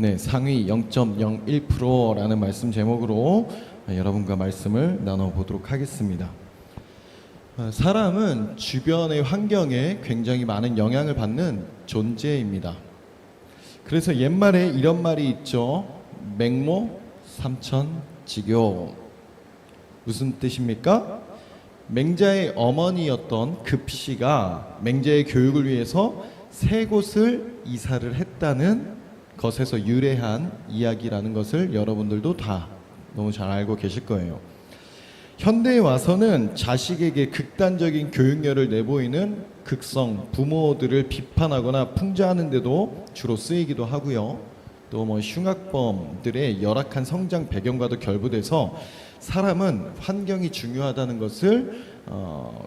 네, 상위 0.01%라는 말씀 제목으로 여러분과 말씀을 나눠보도록 하겠습니다. 사람은 주변의 환경에 굉장히 많은 영향을 받는 존재입니다. 그래서 옛말에 이런 말이 있죠. 맹모 삼천지교. 무슨 뜻입니까? 맹자의 어머니였던 급씨가 맹자의 교육을 위해서 세 곳을 이사를 했다는 것에서 유래한 이야기라는 것을 여러분들도 다 너무 잘 알고 계실 거예요. 현대에 와서는 자식에게 극단적인 교육열을 내보이는 극성 부모들을 비판하거나 풍자하는 데도 주로 쓰이기도 하고요. 또 흉악범들의 열악한 성장 배경과도 결부돼서 사람은 환경이 중요하다는 것을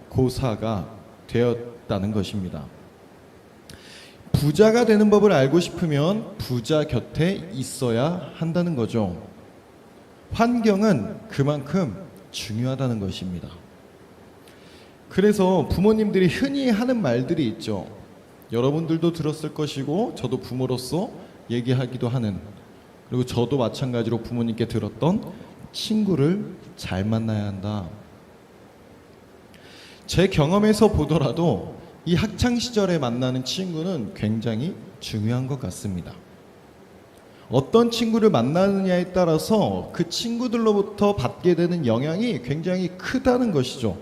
고사가 되었다는 것입니다. 부자가 되는 법을 알고 싶으면 부자 곁에 있어야 한다는 거죠. 환경은 그만큼 중요하다는 것입니다. 그래서 부모님들이 흔히 하는 말들이 있죠. 여러분들도 들었을 것이고 저도 부모로서 얘기하기도 하는, 그리고 저도 마찬가지로 부모님께 들었던 친구를 잘 만나야 한다. 제 경험에서 보더라도 이 학창시절에 만나는 친구는 굉장히 중요한 것 같습니다. 어떤 친구를 만나느냐에 따라서 그 친구들로부터 받게 되는 영향이 굉장히 크다는 것이죠.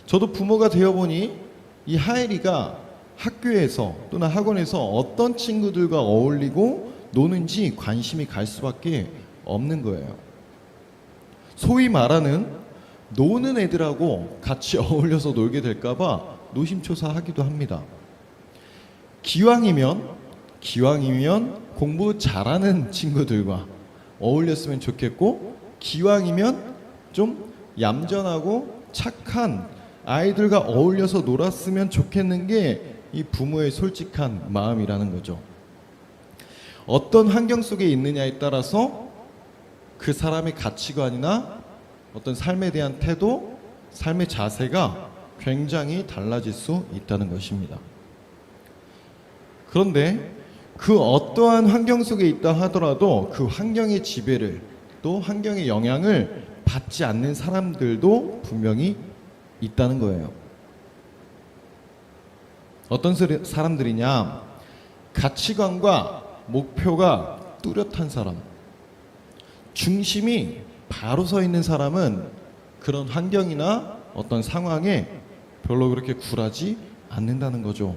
저도 부모가 되어보니 이 하엘이가 학교에서 또는 학원에서 어떤 친구들과 어울리고 노는지 관심이 갈 수밖에 없는 거예요. 소위 말하는 노는 애들하고 같이 어울려서 놀게 될까봐 노심초사하기도 합니다. 기왕이면 공부 잘하는 친구들과 어울렸으면 좋겠고, 기왕이면 좀 얌전하고 착한 아이들과 어울려서 놀았으면 좋겠는 게 이 부모의 솔직한 마음이라는 거죠. 어떤 환경 속에 있느냐에 따라서 그 사람의 가치관이나 어떤 삶에 대한 태도, 삶의 자세가 굉장히 달라질 수 있다는 것입니다. 그런데 그 어떠한 환경 속에 있다 하더라도 그 환경의 지배를, 또 환경의 영향을 받지 않는 사람들도 분명히 있다는 거예요. 어떤 사람들이냐? 가치관과 목표가 뚜렷한 사람, 중심이 바로 서 있는 사람은 그런 환경이나 어떤 상황에 별로 그렇게 굴하지 않는다는 거죠.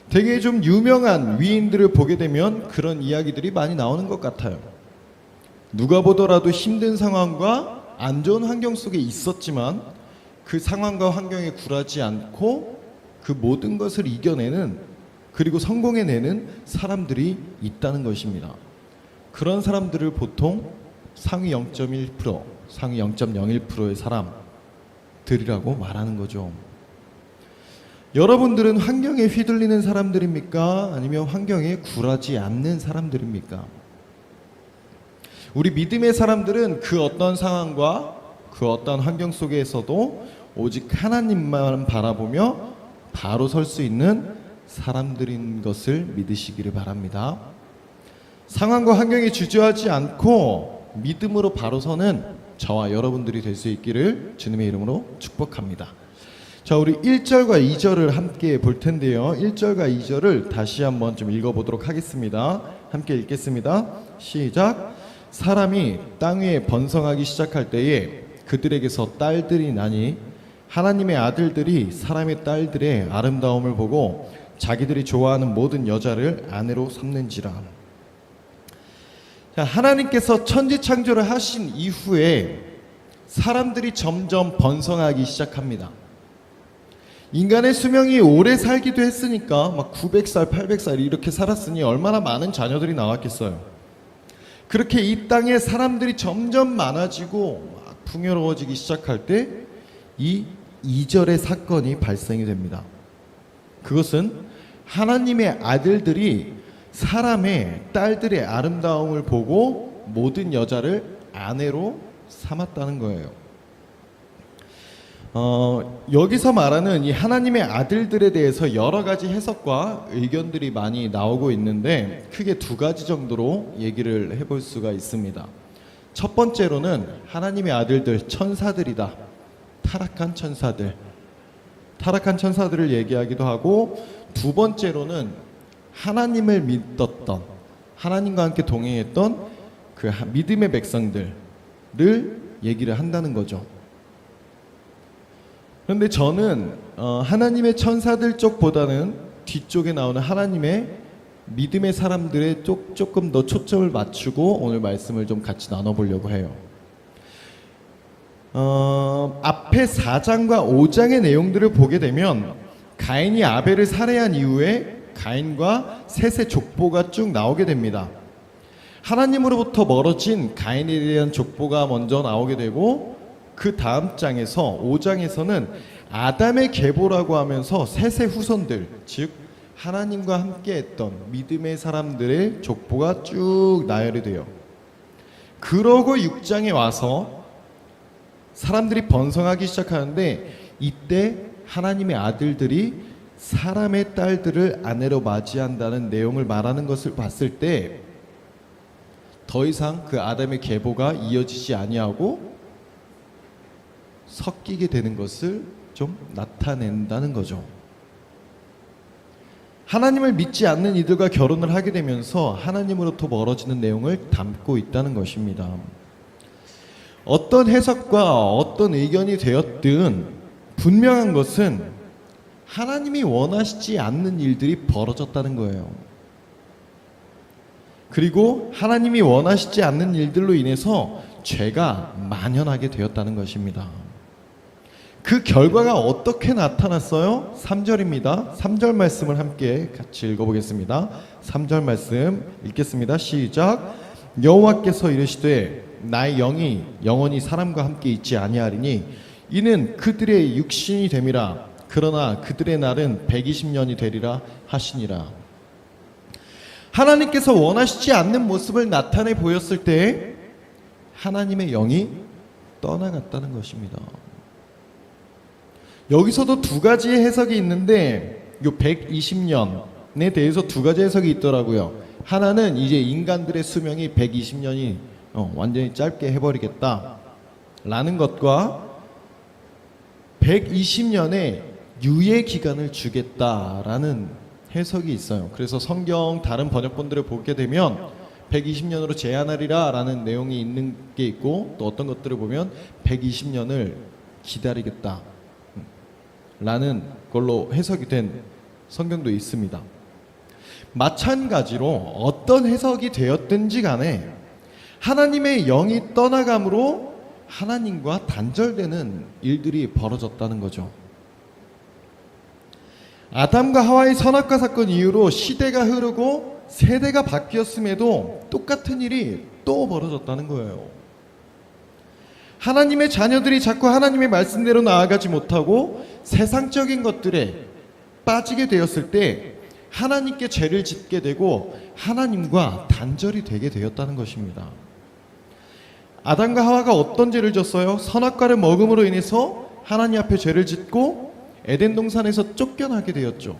되게 좀 유명한 위인들을 보게 되면 그런 이야기들이 많이 나오는 것 같아요. 누가 보더라도 힘든 상황과 안 좋은 환경 속에 있었지만 그 상황과 환경에 굴하지 않고 그 모든 것을 이겨내는, 그리고 성공해내는 사람들이 있다는 것입니다. 그런 사람들을 보통 상위 0.1%, 상위 0.01%의 사람들이라고 말하는 거죠. 여러분들은 환경에 휘둘리는 사람들입니까? 아니면 환경에 굴하지 않는 사람들입니까? 우리 믿음의 사람들은 그 어떤 상황과 그 어떤 환경 속에서도 오직 하나님만 바라보며 바로 설 수 있는 사람들인 것을 믿으시기를 바랍니다. 상황과 환경에 주저하지 않고 믿음으로 바로 서는 저와 여러분들이 될 수 있기를 주님의 이름으로 축복합니다. 자, 우리 1절과 2절을 함께 볼 텐데요. 1절과 2절을 다시 한번 좀 읽어보도록 하겠습니다. 함께 읽겠습니다. 시작. 사람이 땅 위에 번성하기 시작할 때에 그들에게서 딸들이 나니 하나님의 아들들이 사람의 딸들의 아름다움을 보고 자기들이 좋아하는 모든 여자를 아내로 삼는지라. 자, 하나님께서 천지창조를 하신 이후에 사람들이 점점 번성하기 시작합니다. 인간의 수명이 오래 살기도 했으니까 막 900살, 800살 이렇게 살았으니 얼마나 많은 자녀들이 나왔겠어요. 그렇게 이 땅에 사람들이 점점 많아지고 막 풍요로워지기 시작할 때 이 2절의 사건이 발생이 됩니다. 그것은 하나님의 아들들이 사람의 딸들의 아름다움을 보고 모든 여자를 아내로 삼았다는 거예요. 여기서 말하는 이 하나님의 아들들에 대해서 여러 가지 해석과 의견들이 많이 나오고 있는데 크게 두 가지 정도로 얘기를 해볼 수가 있습니다. 첫 번째로는 하나님의 아들들, 천사들이다. 타락한 천사들을 얘기하기도 하고, 두 번째로는 하나님을 믿었던, 하나님과 함께 동행했던 그 믿음의 백성들을 얘기를 한다는 거죠. 그런데 저는 하나님의 천사들 쪽보다는 뒤쪽에 나오는 하나님의 믿음의 사람들에 조금 더 초점을 맞추고 오늘 말씀을 좀 같이 나눠보려고 해요. 앞에 4장과 5장의 내용들을 보게 되면 가인이 아벨을 살해한 이후에 가인과 셋의 족보가 쭉 나오게 됩니다. 하나님으로부터 멀어진 가인에 대한 족보가 먼저 나오게 되고, 그 다음 장에서 5장에서는 아담의 계보라고 하면서 셋의 후손들, 즉 하나님과 함께했던 믿음의 사람들의 족보가 쭉 나열이 돼요. 그러고 6장에 와서 사람들이 번성하기 시작하는데, 이때 하나님의 아들들이 사람의 딸들을 아내로 맞이한다는 내용을 말하는 것을 봤을 때 더 이상 그 아담의 계보가 이어지지 아니하고 섞이게 되는 것을 좀 나타낸다는 거죠. 하나님을 믿지 않는 이들과 결혼을 하게 되면서 하나님으로부터 멀어지는 내용을 담고 있다는 것입니다. 어떤 해석과 어떤 의견이 되었든 분명한 것은 하나님이 원하시지 않는 일들이 벌어졌다는 거예요. 그리고 하나님이 원하시지 않는 일들로 인해서 죄가 만연하게 되었다는 것입니다. 그 결과가 어떻게 나타났어요? 3절입니다. 3절 말씀을 함께 같이 읽어보겠습니다. 3절 말씀 읽겠습니다. 시작. 여호와께서 이르시되 나의 영이 영원히 사람과 함께 있지 아니하리니 이는 그들의 육신이 됨이라. 그러나 그들의 날은 120년이 되리라 하시니라. 하나님께서 원하시지 않는 모습을 나타내 보였을 때 하나님의 영이 떠나갔다는 것입니다. 여기서도 두 가지의 해석이 있는데, 이 120년에 대해서 두 가지 해석이 있더라고요. 하나는 이제 인간들의 수명이 120년이 완전히 짧게 해버리겠다 라는 것과 120년의 유예 기간을 주겠다라는 해석이 있어요. 그래서 성경 다른 번역본들을 보게 되면 120년으로 제한하리라 라는 내용이 있는 게 있고, 또 어떤 것들을 보면 120년을 기다리겠다 라는 걸로 해석이 된 성경도 있습니다. 마찬가지로 어떤 해석이 되었든지 간에 하나님의 영이 떠나감으로 하나님과 단절되는 일들이 벌어졌다는 거죠. 아담과 하와의 선악과 사건 이후로 시대가 흐르고 세대가 바뀌었음에도 똑같은 일이 또 벌어졌다는 거예요. 하나님의 자녀들이 자꾸 하나님의 말씀대로 나아가지 못하고 세상적인 것들에 빠지게 되었을 때 하나님께 죄를 짓게 되고 하나님과 단절이 되게 되었다는 것입니다. 아담과 하와가 어떤 죄를 졌어요? 선악과를 먹음으로 인해서 하나님 앞에 죄를 짓고 에덴 동산에서 쫓겨나게 되었죠.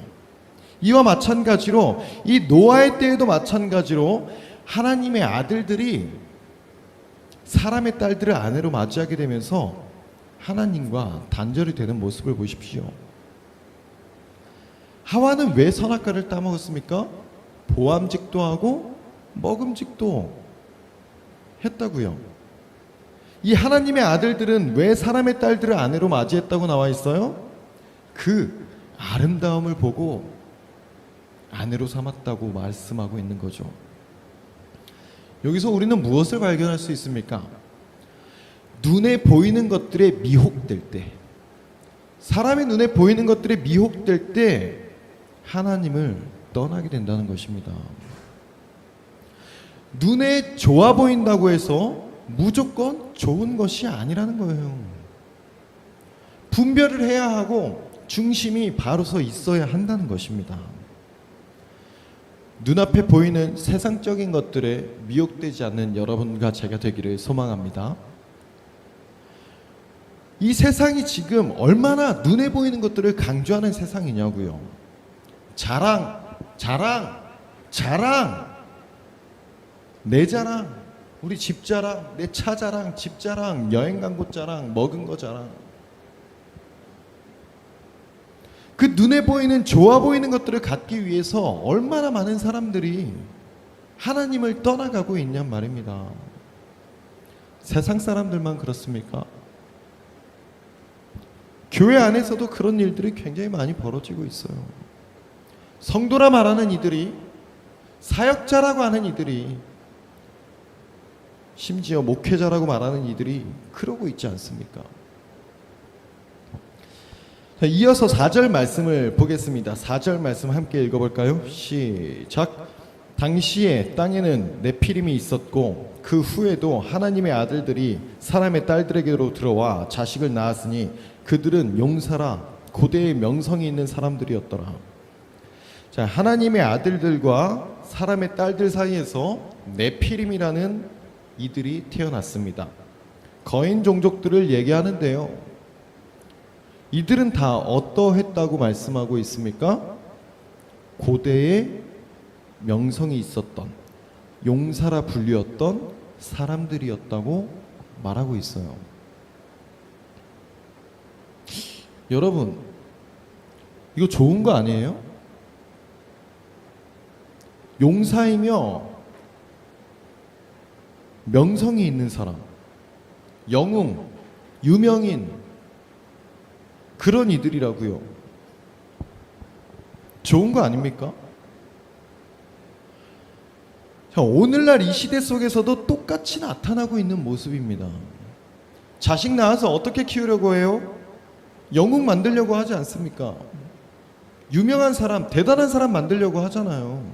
이와 마찬가지로 이 노아의 때에도 마찬가지로 하나님의 아들들이 사람의 딸들을 아내로 맞이하게 되면서 하나님과 단절이 되는 모습을 보십시오. 하와는 왜 선악과를 따먹었습니까? 보암직도 하고 먹음직도 했다고요. 이 하나님의 아들들은 왜 사람의 딸들을 아내로 맞이했다고 나와 있어요? 그 아름다움을 보고 아내로 삼았다고 말씀하고 있는 거죠. 여기서 우리는 무엇을 발견할 수 있습니까? 눈에 보이는 것들에 미혹될 때, 사람의 눈에 보이는 것들에 미혹될 때 하나님을 떠나게 된다는 것입니다. 눈에 좋아 보인다고 해서 무조건 좋은 것이 아니라는 거예요. 분별을 해야 하고 중심이 바로 서 있어야 한다는 것입니다. 눈앞에 보이는 세상적인 것들에 미혹되지 않는 여러분과 제가 되기를 소망합니다. 이 세상이 지금 얼마나 눈에 보이는 것들을 강조하는 세상이냐고요. 자랑, 자랑, 자랑. 내 자랑, 우리 집 자랑, 내 차 자랑, 집 자랑, 여행 간 곳 자랑, 먹은 거 자랑. 그 눈에 보이는 좋아 보이는 것들을 갖기 위해서 얼마나 많은 사람들이 하나님을 떠나가고 있냔 말입니다. 세상 사람들만 그렇습니까? 교회 안에서도 그런 일들이 굉장히 많이 벌어지고 있어요. 성도라 말하는 이들이, 사역자라고 하는 이들이, 심지어 목회자라고 말하는 이들이 그러고 있지 않습니까? 자, 이어서 4절 말씀을 보겠습니다. 4절 말씀 함께 읽어볼까요? 시작. 당시에 땅에는 네피림이 있었고 그 후에도 하나님의 아들들이 사람의 딸들에게로 들어와 자식을 낳았으니 그들은 용사라 고대의 명성이 있는 사람들이었더라. 자, 하나님의 아들들과 사람의 딸들 사이에서 네피림이라는 이들이 태어났습니다. 거인 종족들을 얘기하는데요. 이들은 다 어떠했다고 말씀하고 있습니까? 고대에 명성이 있었던, 용사라 불리었던 사람들이었다고 말하고 있어요. 여러분, 이거 좋은 거 아니에요? 용사이며 명성이 있는 사람, 영웅, 유명인, 그런 이들이라고요. 좋은 거 아닙니까? 자, 오늘날 이 시대 속에서도 똑같이 나타나고 있는 모습입니다. 자식 낳아서 어떻게 키우려고 해요? 영웅 만들려고 하지 않습니까? 유명한 사람, 대단한 사람 만들려고 하잖아요.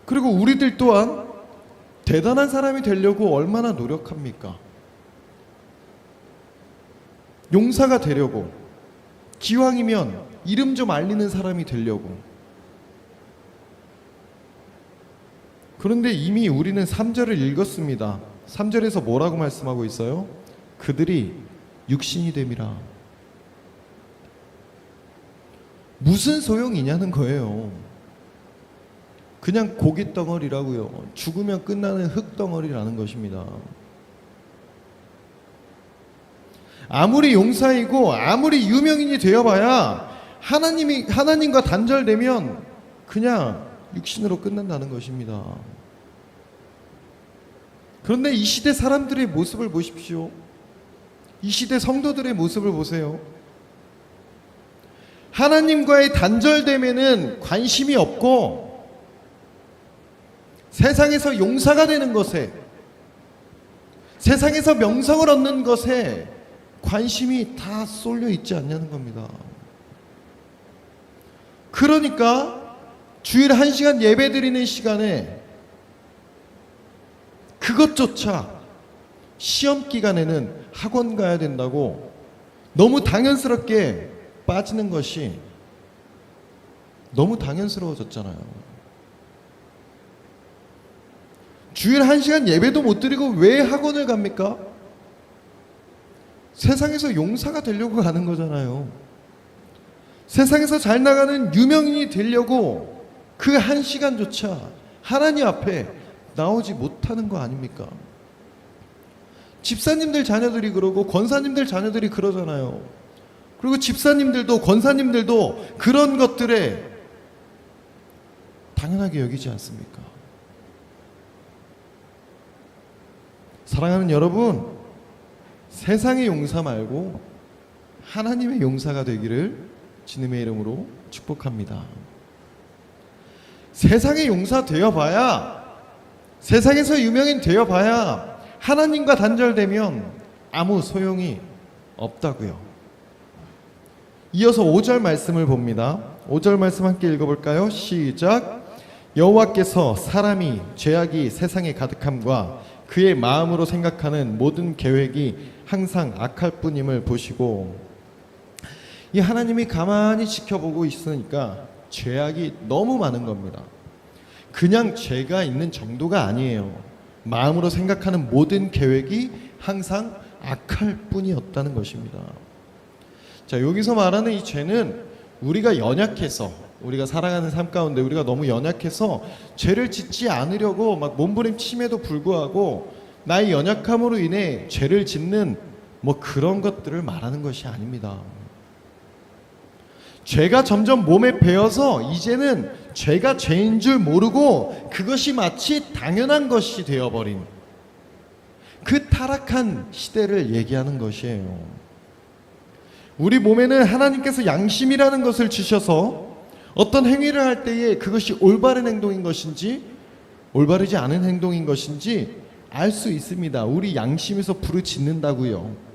그리고 우리들 또한 대단한 사람이 되려고 얼마나 노력합니까? 용사가 되려고, 기왕이면 이름 좀 알리는 사람이 되려고. 그런데 이미 우리는 3절을 읽었습니다. 3절에서 뭐라고 말씀하고 있어요? 그들이 육신이 됨이라. 무슨 소용이냐는 거예요. 그냥 고깃 덩어리라고요. 죽으면 끝나는 흙 덩어리라는 것입니다. 아무리 용사이고 아무리 유명인이 되어봐야 하나님과 단절되면 그냥 육신으로 끝난다는 것입니다. 그런데 이 시대 사람들의 모습을 보십시오. 이 시대 성도들의 모습을 보세요. 하나님과의 단절됨에는 관심이 없고 세상에서 용사가 되는 것에, 세상에서 명성을 얻는 것에 관심이 다 쏠려 있지 않냐는 겁니다. 그러니까 주일 1시간 예배 드리는 시간에 그것조차 시험 기간에는 학원 가야 된다고 너무 당연스럽게 빠지는 것이 너무 당연스러워졌잖아요. 주일 1시간 예배도 못 드리고 왜 학원을 갑니까? 세상에서 용사가 되려고 가는 거잖아요. 세상에서 잘 나가는 유명인이 되려고 그 1시간조차 하나님 앞에 나오지 못하는 거 아닙니까? 집사님들 자녀들이 그러고 권사님들 자녀들이 그러잖아요. 그리고 집사님들도 권사님들도 그런 것들에 당연하게 여기지 않습니까? 사랑하는 여러분, 세상의 용사 말고 하나님의 용사가 되기를 주님의 이름으로 축복합니다. 세상의 용사 되어봐야, 세상에서 유명인 되어봐야 하나님과 단절되면 아무 소용이 없다고요. 이어서 5절 말씀을 봅니다. 5절 말씀 함께 읽어볼까요? 시작. 여호와께서 사람이 죄악이 세상에 가득함과 그의 마음으로 생각하는 모든 계획이 항상 악할 뿐임을 보시고, 이 하나님이 가만히 지켜보고 있으니까 죄악이 너무 많은 겁니다. 그냥 죄가 있는 정도가 아니에요. 마음으로 생각하는 모든 계획이 항상 악할 뿐이었다는 것입니다. 자, 여기서 말하는 이 죄는 우리가 연약해서, 우리가 살아가는 삶 가운데 우리가 너무 연약해서 죄를 짓지 않으려고 막 몸부림침에도 불구하고 나의 연약함으로 인해 죄를 짓는 뭐 그런 것들을 말하는 것이 아닙니다. 죄가 점점 몸에 배어서 이제는 죄가 죄인 줄 모르고 그것이 마치 당연한 것이 되어버린 그 타락한 시대를 얘기하는 것이에요. 우리 몸에는 하나님께서 양심이라는 것을 주셔서 어떤 행위를 할 때에 그것이 올바른 행동인 것인지 올바르지 않은 행동인 것인지 알 수 있습니다. 우리 양심에서 부르짖는다고요.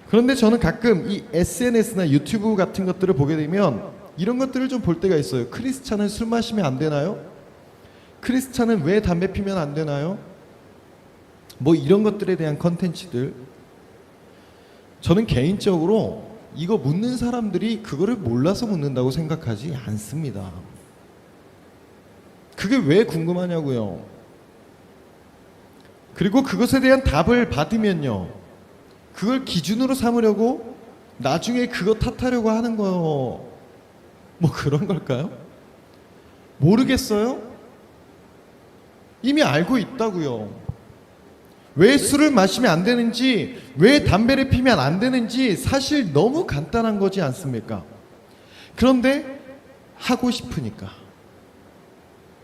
그런데 저는 가끔 이 SNS나 유튜브 같은 것들을 보게 되면 이런 것들을 좀 볼 때가 있어요. 크리스찬은 술 마시면 안 되나요? 크리스찬은 왜 담배 피면 안 되나요? 뭐 이런 것들에 대한 컨텐츠들. 저는 개인적으로 이거 묻는 사람들이 그거를 몰라서 묻는다고 생각하지 않습니다. 그게 왜 궁금하냐고요. 그리고 그것에 대한 답을 받으면요, 그걸 기준으로 삼으려고 나중에 그거 탓하려고 하는 거 뭐 그런 걸까요? 모르겠어요? 이미 알고 있다고요. 왜 술을 마시면 안 되는지, 왜 담배를 피면 안 되는지 사실 너무 간단한 거지 않습니까? 그런데 하고 싶으니까,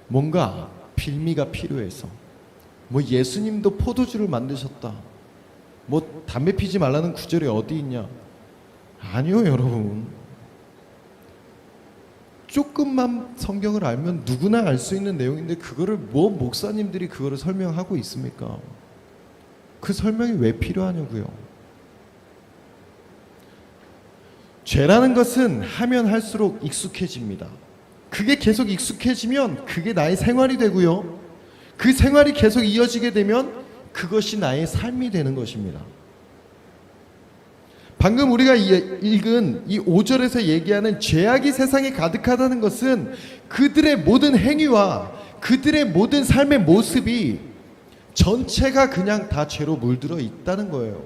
뭔가 빌미가 필요해서, 뭐 예수님도 포도주를 만드셨다, 뭐 담배 피지 말라는 구절이 어디 있냐? 아니요, 여러분. 조금만 성경을 알면 누구나 알 수 있는 내용인데 그거를 뭐 목사님들이 그거를 설명하고 있습니까? 그 설명이 왜 필요하냐고요. 죄라는 것은 하면 할수록 익숙해집니다. 그게 계속 익숙해지면 그게 나의 생활이 되고요, 그 생활이 계속 이어지게 되면 그것이 나의 삶이 되는 것입니다. 방금 우리가 읽은 이 5절에서 얘기하는 죄악이 세상에 가득하다는 것은 그들의 모든 행위와 그들의 모든 삶의 모습이 전체가 그냥 다 죄로 물들어 있다는 거예요.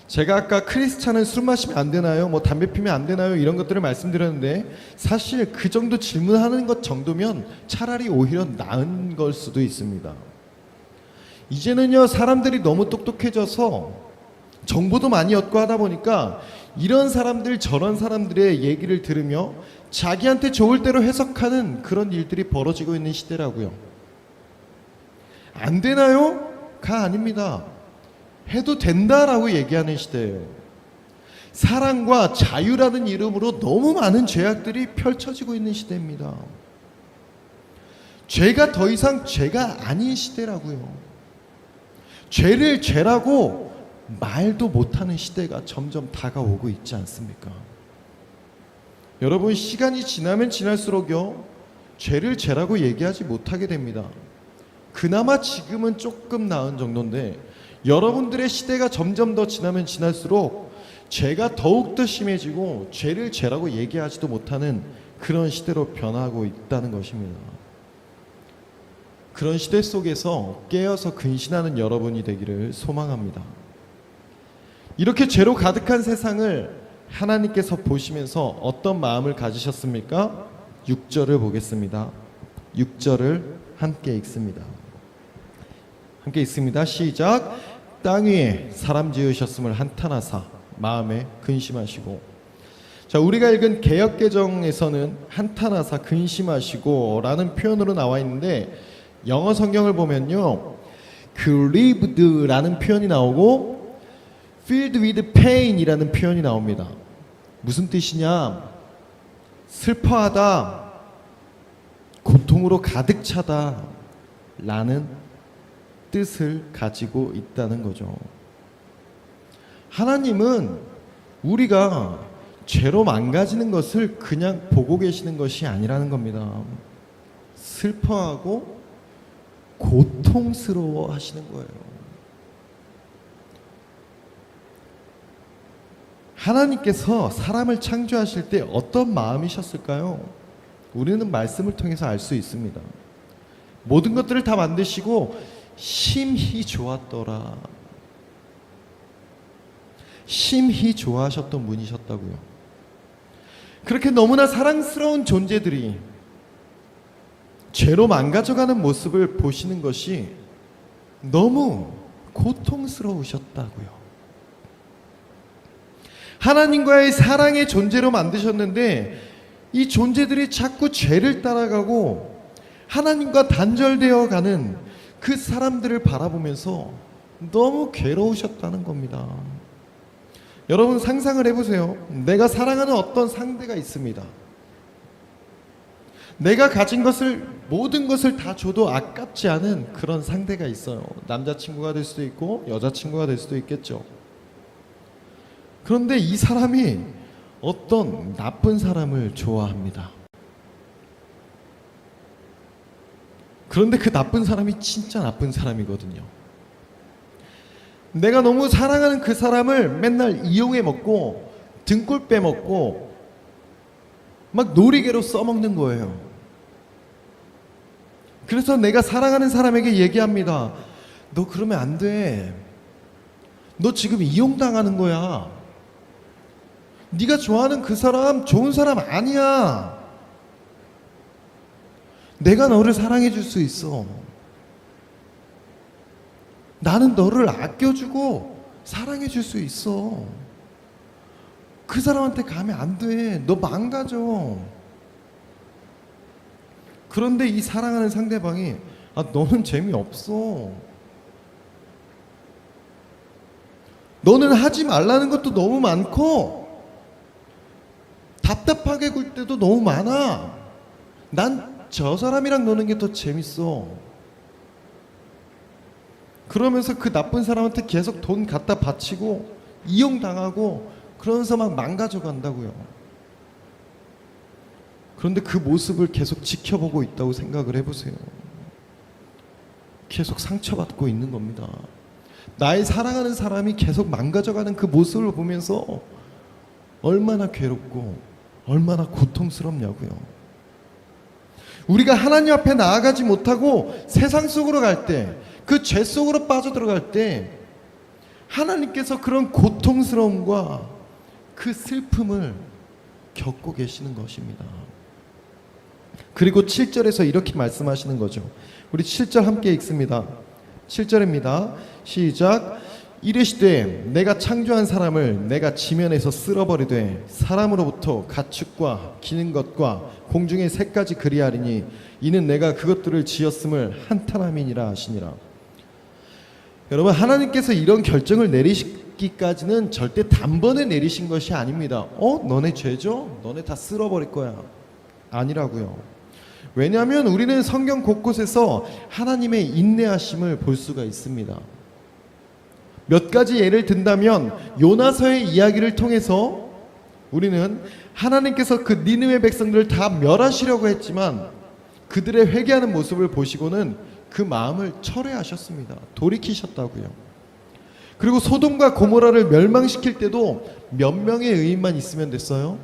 제가 아까 크리스찬은 술 마시면 안 되나요? 뭐 담배 피면 안 되나요? 이런 것들을 말씀드렸는데 사실 그 정도 질문하는 것 정도면 차라리 오히려 나은 걸 수도 있습니다. 이제는요, 사람들이 너무 똑똑해져서 정보도 많이 얻고 하다 보니까 이런 사람들 저런 사람들의 얘기를 들으며 자기한테 좋을 대로 해석하는 그런 일들이 벌어지고 있는 시대라고요. 안 되나요? 가 아닙니다. 해도 된다라고 얘기하는 시대예요. 사랑과 자유라는 이름으로 너무 많은 죄악들이 펼쳐지고 있는 시대입니다. 죄가 더 이상 죄가 아닌 시대라고요. 죄를 죄라고 말도 못하는 시대가 점점 다가오고 있지 않습니까? 여러분, 시간이 지나면 지날수록요, 죄를 죄라고 얘기하지 못하게 됩니다. 그나마 지금은 조금 나은 정도인데 여러분들의 시대가 점점 더 지나면 지날수록 죄가 더욱더 심해지고 죄를 죄라고 얘기하지도 못하는 그런 시대로 변하고 있다는 것입니다. 그런 시대 속에서 깨어서 근신하는 여러분이 되기를 소망합니다. 이렇게 죄로 가득한 세상을 하나님께서 보시면서 어떤 마음을 가지셨습니까? 6절을 보겠습니다. 6절을 함께 읽습니다. 함께 읽습니다. 시작. 땅 위에 사람 지으셨음을 한탄하사 마음에 근심하시고. 자, 우리가 읽은 개역개정에서는 한탄하사 근심하시고 라는 표현으로 나와 있는데 영어 성경을 보면요, grieved라는 표현이 나오고 filled with pain이라는 표현이 나옵니다. 무슨 뜻이냐? 슬퍼하다, 고통으로 가득 차다 라는 뜻을 가지고 있다는 거죠. 하나님은 우리가 죄로 망가지는 것을 그냥 보고 계시는 것이 아니라는 겁니다. 슬퍼하고 고통스러워 하시는 거예요. 하나님께서 사람을 창조하실 때 어떤 마음이셨을까요? 우리는 말씀을 통해서 알 수 있습니다. 모든 것들을 다 만드시고 심히 좋았더라. 심히 좋아하셨던 분이셨다고요. 그렇게 너무나 사랑스러운 존재들이 죄로 망가져가는 모습을 보시는 것이 너무 고통스러우셨다고요. 하나님과의 사랑의 존재로 만드셨는데 이 존재들이 자꾸 죄를 따라가고 하나님과 단절되어 가는 그 사람들을 바라보면서 너무 괴로우셨다는 겁니다. 여러분 상상을 해보세요. 내가 사랑하는 어떤 상대가 있습니다. 내가 가진 것을 모든 것을 다 줘도 아깝지 않은 그런 상대가 있어요. 남자친구가 될 수도 있고 여자친구가 될 수도 있겠죠. 그런데 이 사람이 어떤 나쁜 사람을 좋아합니다. 그런데 그 나쁜 사람이 진짜 나쁜 사람이거든요. 내가 너무 사랑하는 그 사람을 맨날 이용해 먹고 등골 빼먹고 막 놀이개로 써먹는 거예요. 그래서 내가 사랑하는 사람에게 얘기합니다. 너 그러면 안 돼. 너 지금 이용당하는 거야. 네가 좋아하는 그 사람 좋은 사람 아니야. 내가 너를 사랑해 줄 수 있어. 나는 너를 아껴주고 사랑해 줄 수 있어. 그 사람한테 가면 안 돼. 너 망가져. 그런데 이 사랑하는 상대방이 너는 재미없어. 너는 하지 말라는 것도 너무 많고 답답하게 굴 때도 너무 많아. 난 저 사람이랑 노는 게 더 재밌어. 그러면서 그 나쁜 사람한테 계속 돈 갖다 바치고 이용당하고 그러면서 막 망가져 간다고요. 그런데 그 모습을 계속 지켜보고 있다고 생각을 해보세요. 계속 상처받고 있는 겁니다. 나의 사랑하는 사람이 계속 망가져가는 그 모습을 보면서 얼마나 괴롭고 얼마나 고통스럽냐고요. 우리가 하나님 앞에 나아가지 못하고 세상 속으로 갈 때, 그 죄 속으로 빠져들어갈 때 하나님께서 그런 고통스러움과 그 슬픔을 겪고 계시는 것입니다. 그리고 7절에서 이렇게 말씀하시는 거죠. 우리 7절 함께 읽습니다. 7절입니다. 시작. 이르시되 내가 창조한 사람을 내가 지면에서 쓸어버리되 사람으로부터 가축과 기는 것과 공중의 새까지 그리하리니 이는 내가 그것들을 지었음을 한탄함이니라 하시니라. 여러분 하나님께서 이런 결정을 내리시기까지는 절대 단번에 내리신 것이 아닙니다. 너네 죄죠? 너네 다 쓸어버릴 거야. 아니라고요. 왜냐하면 우리는 성경 곳곳에서 하나님의 인내하심을 볼 수가 있습니다. 몇 가지 예를 든다면 요나서의 이야기를 통해서 우리는 하나님께서 그 니느웨 백성들을 다 멸하시려고 했지만 그들의 회개하는 모습을 보시고는 그 마음을 철회하셨습니다. 돌이키셨다고요. 그리고 소돔과 고모라를 멸망시킬 때도 몇 명의 의인만 있으면 됐어요?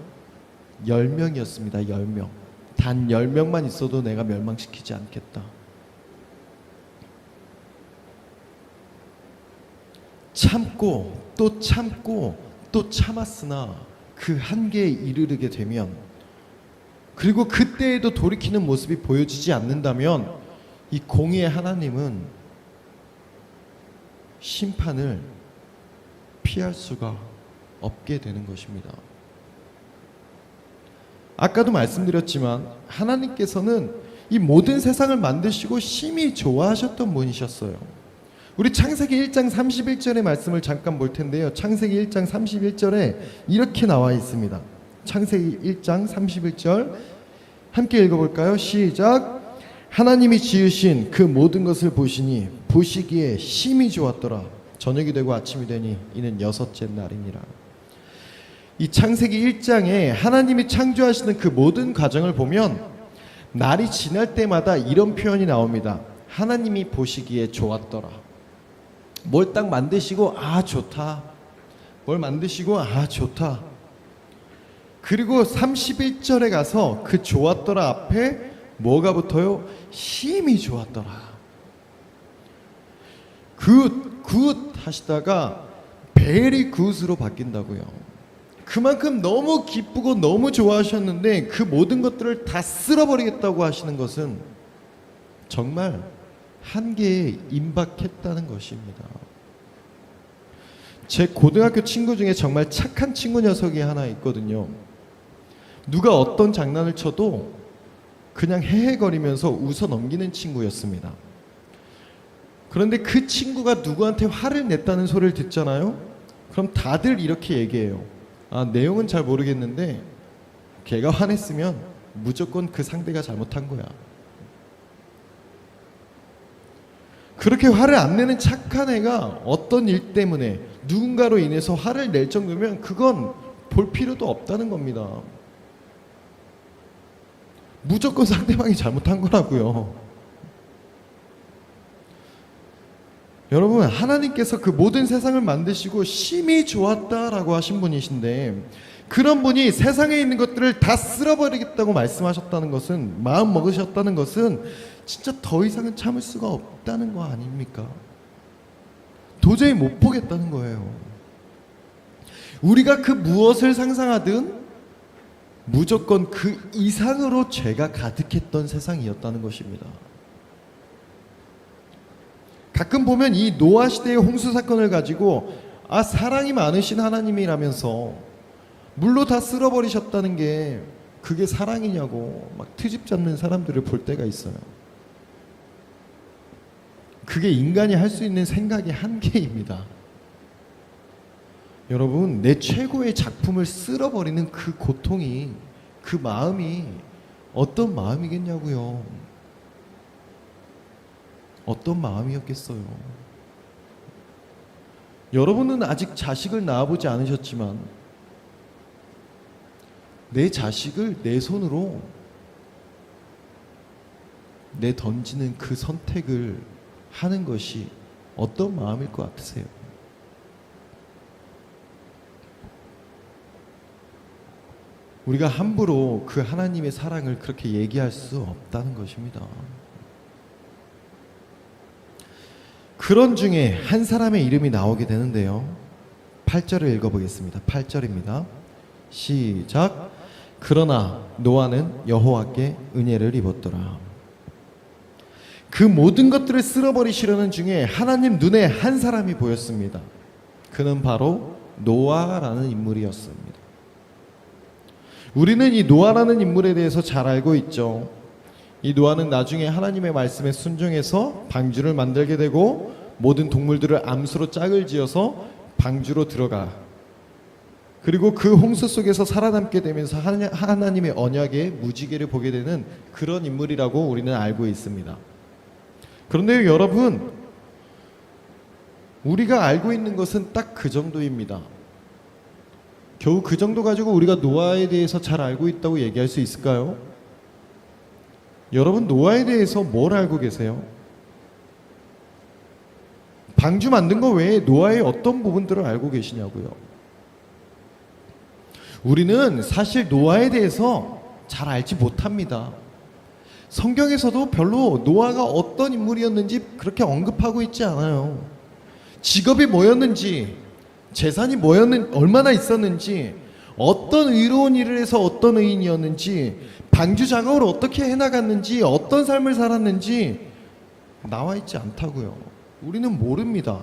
10명이었습니다. 10명. 단 10명만 있어도 내가 멸망시키지 않겠다. 참고 또 참고 또 참았으나 그 한계에 이르게 되면, 그리고 그때에도 돌이키는 모습이 보여지지 않는다면 이 공의의 하나님은 심판을 피할 수가 없게 되는 것입니다. 아까도 말씀드렸지만 하나님께서는 이 모든 세상을 만드시고 심히 좋아하셨던 분이셨어요. 우리 창세기 1장 31절의 말씀을 잠깐 볼 텐데요. 창세기 1장 31절에 이렇게 나와 있습니다. 창세기 1장 31절 함께 읽어볼까요? 시작. 하나님이 지으신 그 모든 것을 보시니 보시기에 심히 좋았더라. 저녁이 되고 아침이 되니 이는 여섯째 날이니라. 이 창세기 1장에 하나님이 창조하시는 그 모든 과정을 보면 날이 지날 때마다 이런 표현이 나옵니다. 하나님이 보시기에 좋았더라. 뭘 딱 만드시고 좋다. 뭘 만드시고 좋다. 그리고 31절에 가서 그 좋았더라 앞에 뭐가 붙어요? 힘이 좋았더라. 굿 하시다가 very good으로 바뀐다고요. 그만큼 너무 기쁘고 너무 좋아하셨는데 그 모든 것들을 다 쓸어버리겠다고 하시는 것은 정말 한계에 임박했다는 것입니다. 제 고등학교 친구 중에 정말 착한 친구 녀석이 하나 있거든요. 누가 어떤 장난을 쳐도 그냥 헤헤거리면서 웃어 넘기는 친구였습니다. 그런데 그 친구가 누구한테 화를 냈다는 소리를 듣잖아요. 그럼 다들 이렇게 얘기해요. 아, 내용은 잘 모르겠는데 걔가 화냈으면 무조건 그 상대가 잘못한 거야. 그렇게 화를 안 내는 착한 애가 어떤 일 때문에 누군가로 인해서 화를 낼 정도면 그건 볼 필요도 없다는 겁니다. 무조건 상대방이 잘못한 거라고요. 여러분, 하나님께서 그 모든 세상을 만드시고 심히 좋았다라고 하신 분이신데, 그런 분이 세상에 있는 것들을 다 쓸어버리겠다고 말씀하셨다는 것은, 마음 먹으셨다는 것은 진짜 더 이상은 참을 수가 없다는 거 아닙니까? 도저히 못 보겠다는 거예요. 우리가 그 무엇을 상상하든 무조건 그 이상으로 죄가 가득했던 세상이었다는 것입니다. 가끔 보면 이 노아 시대의 홍수 사건을 가지고 아, 사랑이 많으신 하나님이라면서 물로 다 쓸어버리셨다는 게 그게 사랑이냐고 막 트집 잡는 사람들을 볼 때가 있어요. 그게 인간이 할 수 있는 생각의 한계입니다. 여러분, 내 최고의 작품을 쓸어버리는 그 고통이, 그 마음이 어떤 마음이겠냐고요. 어떤 마음이었겠어요. 여러분은 아직 자식을 낳아보지 않으셨지만 내 자식을 내 손으로 내 던지는 그 선택을 하는 것이 어떤 마음일 것 같으세요? 우리가 함부로 그 하나님의 사랑을 그렇게 얘기할 수 없다는 것입니다. 그런 중에 한 사람의 이름이 나오게 되는데요. 8절을 읽어보겠습니다. 8절입니다. 시작. 그러나 노아는 여호와께 은혜를 입었더라. 그 모든 것들을 쓸어버리시려는 중에 하나님 눈에 한 사람이 보였습니다. 그는 바로 노아라는 인물이었습니다. 우리는 이 노아라는 인물에 대해서 잘 알고 있죠. 이 노아는 나중에 하나님의 말씀에 순종해서 방주를 만들게 되고 모든 동물들을 암수로 짝을 지어서 방주로 들어가, 그리고 그 홍수 속에서 살아남게 되면서 하나님의 언약의 무지개를 보게 되는 그런 인물이라고 우리는 알고 있습니다. 그런데 여러분, 우리가 알고 있는 것은 딱 그 정도입니다. 겨우 그 정도 가지고 우리가 노아에 대해서 잘 알고 있다고 얘기할 수 있을까요? 여러분, 노아에 대해서 뭘 알고 계세요? 방주 만든 거 외에 노아의 어떤 부분들을 알고 계시냐고요? 우리는 사실 노아에 대해서 잘 알지 못합니다. 성경에서도 별로 노아가 어떤 인물이었는지 그렇게 언급하고 있지 않아요. 직업이 뭐였는지, 재산이 얼마나 있었는지, 어떤 의로운 일을 해서 어떤 의인이었는지, 방주 작업을 어떻게 해나갔는지, 어떤 삶을 살았는지 나와 있지 않다고요. 우리는 모릅니다.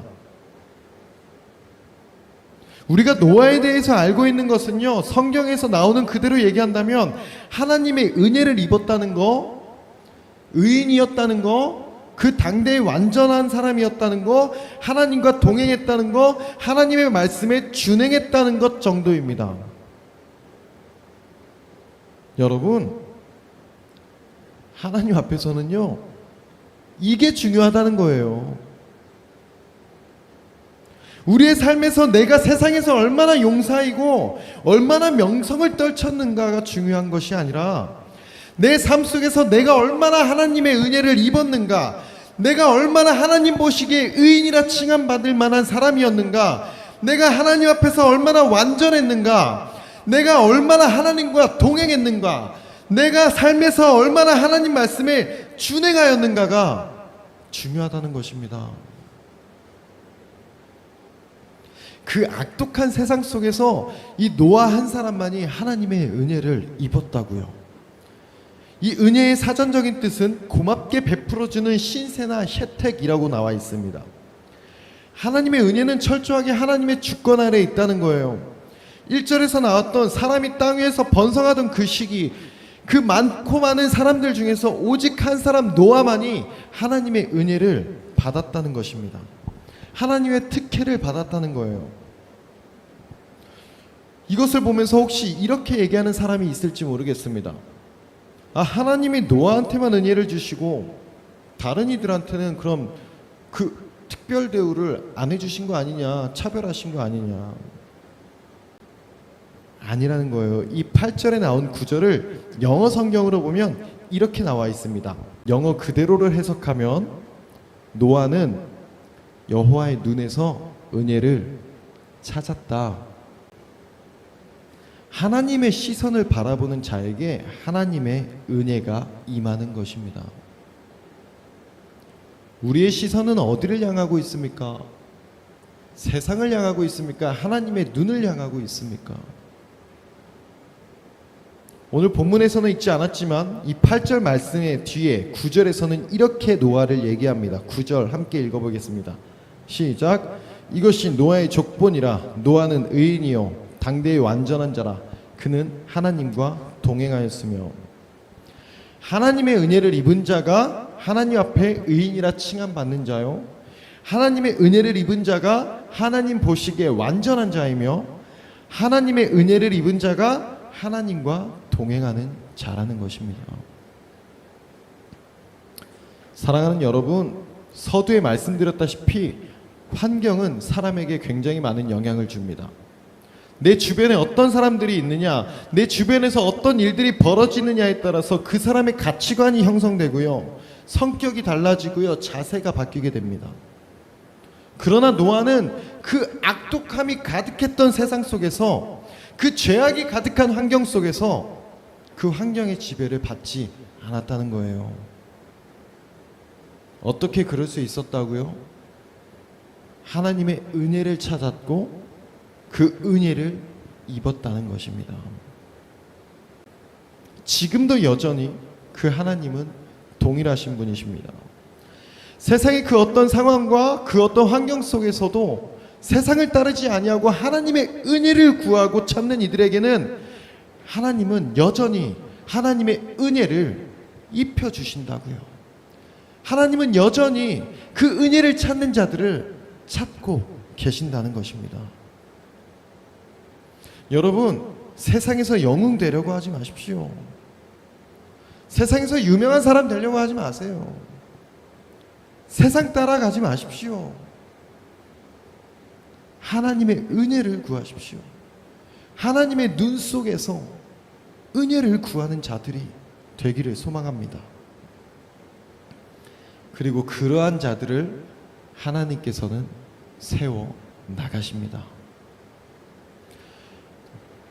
우리가 노아에 대해서 알고 있는 것은요, 성경에서 나오는 그대로 얘기한다면 하나님의 은혜를 입었다는 거, 의인이었다는 거, 그 당대의 완전한 사람이었다는 거, 하나님과 동행했다는 거, 하나님의 말씀에 준행했다는 것 정도입니다. 여러분, 하나님 앞에서는요, 이게 중요하다는 거예요. 우리의 삶에서 내가 세상에서 얼마나 용사이고 얼마나 명성을 떨쳤는가가 중요한 것이 아니라, 내 삶 속에서 내가 얼마나 하나님의 은혜를 입었는가, 내가 얼마나 하나님 보시기에 의인이라 칭함받을 만한 사람이었는가, 내가 하나님 앞에서 얼마나 완전했는가, 내가 얼마나 하나님과 동행했는가, 내가 삶에서 얼마나 하나님 말씀에 준행하였는가가 중요하다는 것입니다. 그 악독한 세상 속에서 이 노아 한 사람만이 하나님의 은혜를 입었다고요. 이 은혜의 사전적인 뜻은 고맙게 베풀어주는 신세나 혜택이라고 나와 있습니다. 하나님의 은혜는 철저하게 하나님의 주권 아래에 있다는 거예요. 1절에서 나왔던 사람이 땅 위에서 번성하던 그 시기, 그 많고 많은 사람들 중에서 오직 한 사람 노아만이 하나님의 은혜를 받았다는 것입니다. 하나님의 특혜를 받았다는 거예요. 이것을 보면서 혹시 이렇게 얘기하는 사람이 있을지 모르겠습니다. 하나님이 노아한테만 은혜를 주시고 다른 이들한테는 그럼 그 특별 대우를 안 해주신 거 아니냐, 차별하신 거 아니냐. 아니라는 거예요. 이 8절에 나온 구절을 영어 성경으로 보면 이렇게 나와 있습니다. 영어 그대로를 해석하면 노아는 여호와의 눈에서 은혜를 찾았다. 하나님의 시선을 바라보는 자에게 하나님의 은혜가 임하는 것입니다. 우리의 시선은 어디를 향하고 있습니까? 세상을 향하고 있습니까? 하나님의 눈을 향하고 있습니까? 오늘 본문에서는 있지 않았지만 이 8절 말씀의 뒤에 9절에서는 이렇게 노아를 얘기합니다. 9절 함께 읽어보겠습니다. 시작. 이것이 노아의 족본이라. 노아는 의인이요 당대의 완전한 자라. 그는 하나님과 동행하였으며. 하나님의 은혜를 입은 자가 하나님 앞에 의인이라 칭함받는 자요, 하나님의 은혜를 입은 자가 하나님 보시기에 완전한 자이며 하나님의 은혜를 입은 자가 하나님과 동행하는 자라는 것입니다. 사랑하는 여러분, 서두에 말씀드렸다시피 환경은 사람에게 굉장히 많은 영향을 줍니다. 내 주변에 어떤 사람들이 있느냐, 내 주변에서 어떤 일들이 벌어지느냐에 따라서 그 사람의 가치관이 형성되고요, 성격이 달라지고요, 자세가 바뀌게 됩니다. 그러나 노아는 그 악독함이 가득했던 세상 속에서, 그 죄악이 가득한 환경 속에서 그 환경의 지배를 받지 않았다는 거예요. 어떻게 그럴 수 있었다고요? 하나님의 은혜를 찾았고 그 은혜를 입었다는 것입니다. 지금도 여전히 그 하나님은 동일하신 분이십니다. 세상의 그 어떤 상황과 그 어떤 환경 속에서도 세상을 따르지 아니하고 하나님의 은혜를 구하고 찾는 이들에게는 하나님은 여전히 하나님의 은혜를 입혀주신다고요. 하나님은 여전히 그 은혜를 찾는 자들을 찾고 계신다는 것입니다. 여러분, 세상에서 영웅 되려고 하지 마십시오. 세상에서 유명한 사람 되려고 하지 마세요. 세상 따라가지 마십시오. 하나님의 은혜를 구하십시오. 하나님의 눈 속에서 은혜를 구하는 자들이 되기를 소망합니다. 그리고 그러한 자들을 하나님께서는 세워 나가십니다.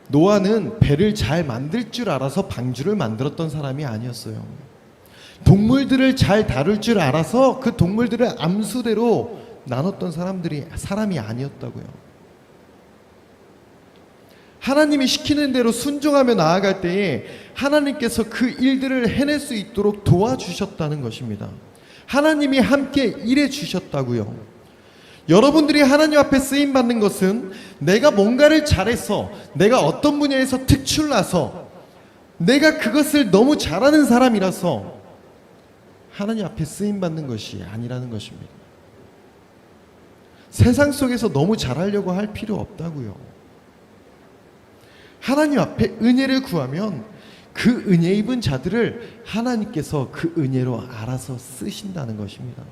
노아는 배를 잘 만들 줄 알아서 방주를 만들었던 사람이 아니었어요. 동물들을 잘 다룰 줄 알아서 그 동물들을 암수대로 나눴던 사람이 아니었다고요. 하나님이 시키는 대로 순종하며 나아갈 때에 하나님께서 그 일들을 해낼 수 있도록 도와주셨다는 것입니다. 하나님이 함께 일해 주셨다고요. 여러분들이 하나님 앞에 쓰임받는 것은 내가 뭔가를 잘해서, 내가 어떤 분야에서 특출나서, 내가 그것을 너무 잘하는 사람이라서 하나님 앞에 쓰임받는 것이 아니라는 것입니다. 세상 속에서 너무 잘하려고 할 필요 없다고요. 하나님 앞에 은혜를 구하면 그 은혜 입은 자들을 하나님께서 그 은혜로 알아서 쓰신다는 것입니다.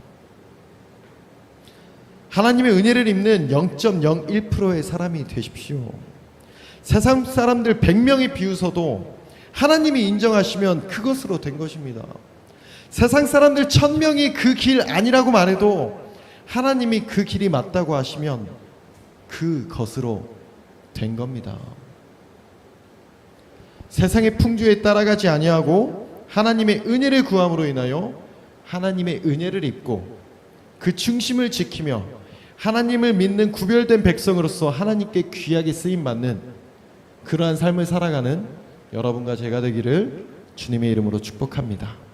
하나님의 은혜를 입는 0.01%의 사람이 되십시오. 세상 사람들 100명이 비웃어도 하나님이 인정하시면 그것으로 된 것입니다. 세상 사람들 1000명이 그 길 아니라고 말해도 하나님이 그 길이 맞다고 하시면 그것으로 된 겁니다. 세상의 풍조에 따라가지 아니하고 하나님의 은혜를 구함으로 인하여 하나님의 은혜를 입고 그 중심을 지키며 하나님을 믿는 구별된 백성으로서 하나님께 귀하게 쓰임받는 그러한 삶을 살아가는 여러분과 제가 되기를 주님의 이름으로 축복합니다.